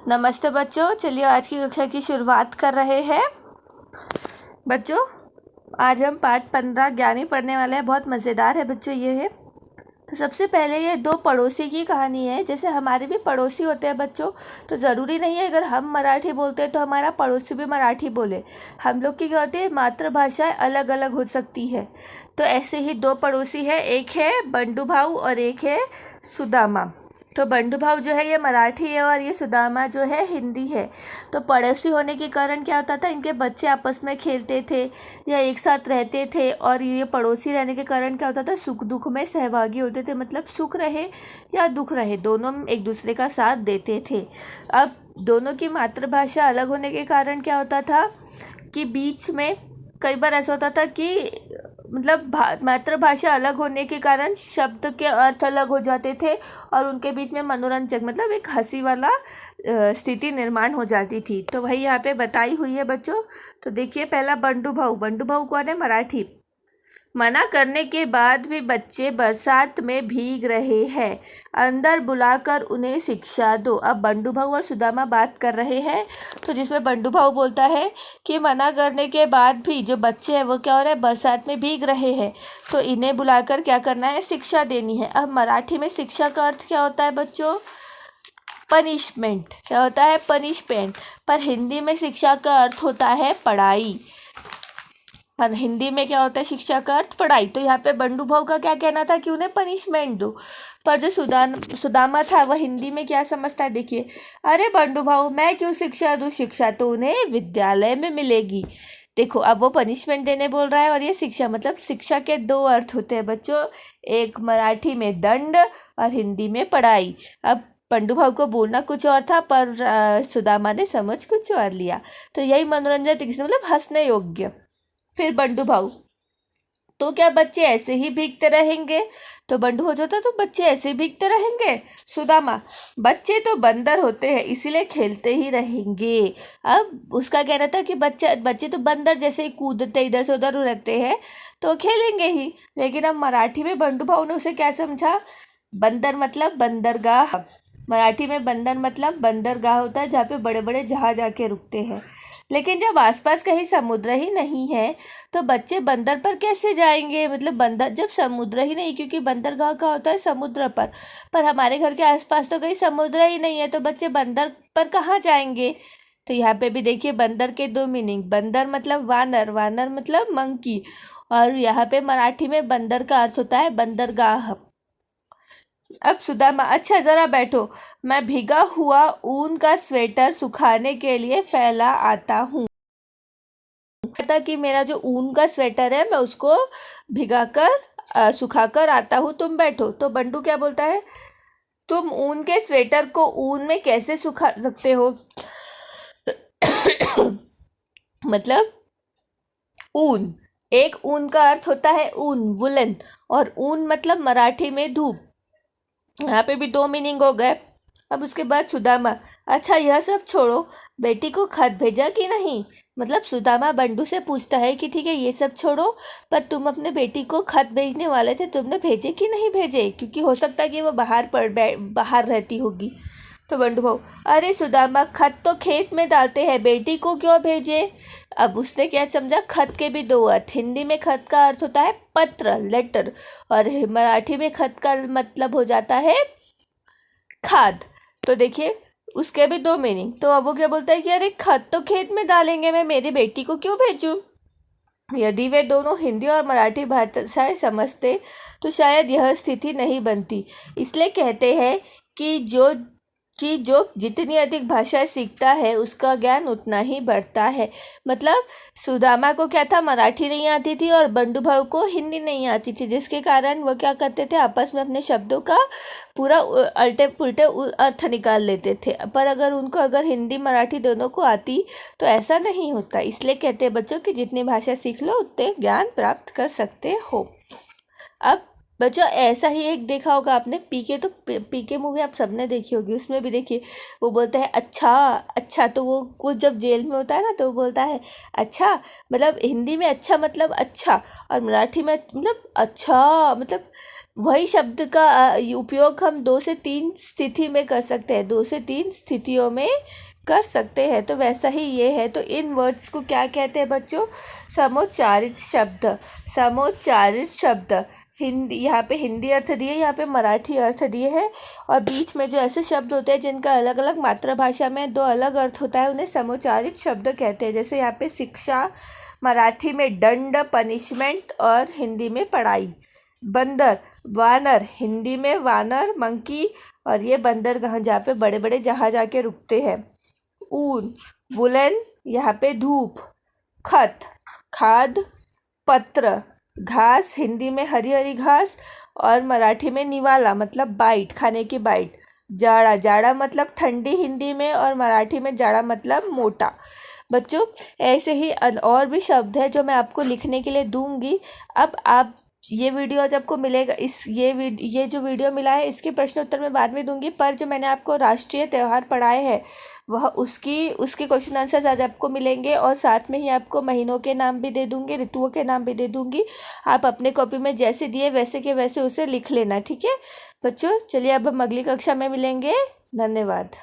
नमस्ते बच्चों, चलिए आज की कक्षा की शुरुआत कर रहे हैं। बच्चों, आज हम पाठ 15 ज्ञानी पढ़ने वाले हैं। बहुत मज़ेदार है बच्चों ये है। तो सबसे पहले ये दो पड़ोसी की कहानी है। जैसे हमारे भी पड़ोसी होते हैं बच्चों, तो ज़रूरी नहीं है अगर हम मराठी बोलते हैं तो हमारा पड़ोसी भी मराठी बोले। हम लोग की क्या होती है, मातृभाषाएं अलग अलग हो सकती है। तो ऐसे ही दो पड़ोसी है, एक है बंडू भाऊ और एक है सुदामा। तो बंडू भाऊ जो है ये मराठी है और ये सुदामा जो है हिंदी है। तो पड़ोसी होने के कारण क्या होता था, इनके बच्चे आपस में खेलते थे या एक साथ रहते थे। और ये पड़ोसी रहने के कारण क्या होता था, सुख दुख में सहभागी होते थे। मतलब सुख रहे या दुख रहे, दोनों एक दूसरे का साथ देते थे। अब दोनों की मातृभाषा अलग होने के कारण क्या होता था कि बीच में कई बार ऐसा होता था कि मतलब मातृभाषा अलग होने के कारण शब्द के अर्थ अलग हो जाते थे और उनके बीच में मनोरंजक मतलब एक हंसी वाला स्थिति निर्माण हो जाती थी। तो वही यहाँ पे बताई हुई है बच्चों। तो देखिए, पहला बंडू भाऊ कौन है, मराठी। मना करने के बाद भी बच्चे बरसात में भीग रहे हैं, अंदर बुलाकर उन्हें शिक्षा दो। अब बंडू भाऊ और सुदामा बात कर रहे हैं। तो जिसमें बंडू भाऊ बोलता है कि मना करने के बाद भी जो बच्चे हैं वो क्या हो रहे हैं, बरसात में भीग रहे हैं, तो इन्हें बुलाकर क्या करना है, शिक्षा देनी है। अब मराठी में शिक्षा का अर्थ क्या होता है बच्चों, पनिशमेंट। क्या होता है, पनिशमेंट। पर हिंदी में शिक्षा का अर्थ होता है पढ़ाई। और हिंदी में क्या होता है, शिक्षा का अर्थ पढ़ाई। तो यहाँ पे बंडू भाऊ का क्या कहना था कि उन्हें पनिशमेंट दो। पर जो सुदामा था वह हिंदी में क्या समझता है, देखिए, अरे बंडू भाऊ मैं क्यों शिक्षा दूँ, शिक्षा तो उन्हें विद्यालय में मिलेगी। देखो, अब वो पनिशमेंट देने बोल रहा है और ये शिक्षा, मतलब शिक्षा के दो अर्थ होते हैं बच्चों, एक मराठी में दंड और हिंदी में पढ़ाई। अब बंडू भाऊ को बोलना कुछ और था पर सुदामा ने समझ कुछ और लिया। तो यही मनोरंजन, मतलब हंसने योग्य। फिर बंडू भाऊ, तो क्या बच्चे ऐसे ही भीगते रहेंगे। तो बंडू हो जाता, तो बच्चे ऐसे ही भीगते रहेंगे। सुदामा, बच्चे तो बंदर होते हैं इसीलिए खेलते ही रहेंगे। अब उसका कहना था कि बच्चे तो बंदर जैसे ही कूदते इधर से उधर रहते हैं तो खेलेंगे ही। लेकिन अब मराठी में बंडू भाऊ ने उसे क्या समझा, बंदर मतलब बंदरगाह। मराठी में बंदर मतलब बंदरगाह होता है जहाँ पे बड़े बड़े जहाज आके रुकते हैं। लेकिन जब आसपास कहीं समुद्र ही नहीं है तो बच्चे बंदर पर कैसे जाएंगे, मतलब बंदर जब समुद्र ही नहीं, क्योंकि बंदरगाह का होता है समुद्र पर हमारे घर के आसपास तो कहीं समुद्र ही नहीं है, तो बच्चे बंदर पर कहाँ जाएंगे। तो यहाँ पे भी देखिए, बंदर के दो मीनिंग, बंदर मतलब वानर, वानर मतलब मंकी, और यहाँ पे मराठी में बंदर का अर्थ होता है बंदरगाह। अब सुदामा, अच्छा जरा बैठो, मैं भीगा हुआ ऊन का स्वेटर सुखाने के लिए फैला आता हूँ। कहता कि मेरा जो ऊन का स्वेटर है मैं उसको भिगाकर सुखाकर आता हूँ, तुम बैठो। तो बंडू क्या बोलता है, तुम ऊन के स्वेटर को ऊन में कैसे सुखा सकते हो। मतलब ऊन, एक ऊन का अर्थ होता है ऊन, वुलन, और ऊन मतलब मराठी में धूप। यहाँ पे भी दो मीनिंग हो गए। अब उसके बाद सुदामा, अच्छा यह सब छोड़ो, बेटी को खत भेजा कि नहीं। मतलब सुदामा बंडू से पूछता है कि ठीक है ये सब छोड़ो, पर तुम अपने बेटी को खत भेजने वाले थे, तुमने भेजे कि नहीं भेजे, क्योंकि हो सकता है कि वो बाहर रहती होगी। तो बंडू भाऊ, अरे सुदामा, खत तो खेत में डालते हैं, बेटी को क्यों भेजे। अब उसने क्या समझा, खत के भी दो अर्थ, हिंदी में खत का अर्थ होता है पत्र, लेटर, और मराठी में खत का मतलब हो जाता है खाद। तो देखिए, उसके भी दो मीनिंग। तो अब वो क्या बोलता है कि अरे खत तो खेत में डालेंगे, मैं मेरी बेटी को क्यों भेजूं। यदि वे दोनों हिंदी और मराठी भाषाएं समझते तो शायद यह स्थिति नहीं बनती। इसलिए कहते हैं कि जो जितनी अधिक भाषाएं सीखता है उसका ज्ञान उतना ही बढ़ता है। मतलब सुदामा को क्या था, मराठी नहीं आती थी और बंडू भाऊ को हिंदी नहीं आती थी, जिसके कारण वो क्या करते थे, आपस में अपने शब्दों का पूरा उल्टे पुल्टे अर्थ निकाल लेते थे। पर अगर हिंदी मराठी दोनों को आती तो ऐसा नहीं होता। इसलिए कहते हैं बच्चों कि जितनी भाषा सीख लो उतने ज्ञान प्राप्त कर सकते हो। अब बच्चों, ऐसा ही एक देखा होगा आपने, पीके। तो पीके मूवी आप सबने देखी होगी। उसमें भी देखिए, वो बोलता है अच्छा अच्छा, तो वो जब जेल में होता है ना तो वो बोलता है अच्छा, मतलब हिंदी में अच्छा मतलब अच्छा, और मराठी में मतलब अच्छा मतलब वही शब्द का उपयोग हम 2 से 3 स्थिति में कर सकते हैं, 2 से 3 स्थितियों में कर सकते हैं। तो वैसा ही ये है। तो इन वर्ड्स को क्या कहते हैं बच्चों? समोच्चारित शब्द। समोच्चारित शब्द। हिंदी, यहाँ पे हिंदी अर्थ दिए, यहाँ पे मराठी अर्थ दिए है, और बीच में जो ऐसे शब्द होते हैं जिनका अलग अलग मातृभाषा में 2 अलग अर्थ होता है, उन्हें समोच्चारित शब्द कहते हैं। जैसे यहाँ पे शिक्षा, मराठी में दंड, पनिशमेंट, और हिंदी में पढ़ाई। बंदर, वानर, हिंदी में वानर, मंकी, और ये बंदरगाह जहाँ पे बड़े बड़े जहाज आके रुकते हैं। ऊन, वुलन, यहाँ पे धूप। खत, खाद, पत्र। घास, हिंदी में हरी हरी घास, और मराठी में निवाला मतलब बाइट, खाने की बाइट। जाड़ा, जाड़ा मतलब ठंडी हिंदी में, और मराठी में जाड़ा मतलब मोटा। बच्चों ऐसे ही और भी शब्द है जो मैं आपको लिखने के लिए दूंगी। अब आप ये वीडियो आज आपको मिलेगा, ये जो वीडियो मिला है इसके प्रश्न उत्तर मैं बाद में दूंगी, पर जो मैंने आपको राष्ट्रीय त्यौहार पढ़ाए हैं वह उसके क्वेश्चन आंसर्स आज आपको मिलेंगे, और साथ में ही आपको महीनों के नाम भी दे दूंगी, ऋतुओं के नाम भी दे दूंगी। आप अपने कॉपी में जैसे दिए वैसे के वैसे उसे लिख लेना, ठीक है बच्चों? चलिए अब हम अगली कक्षा में मिलेंगे। धन्यवाद।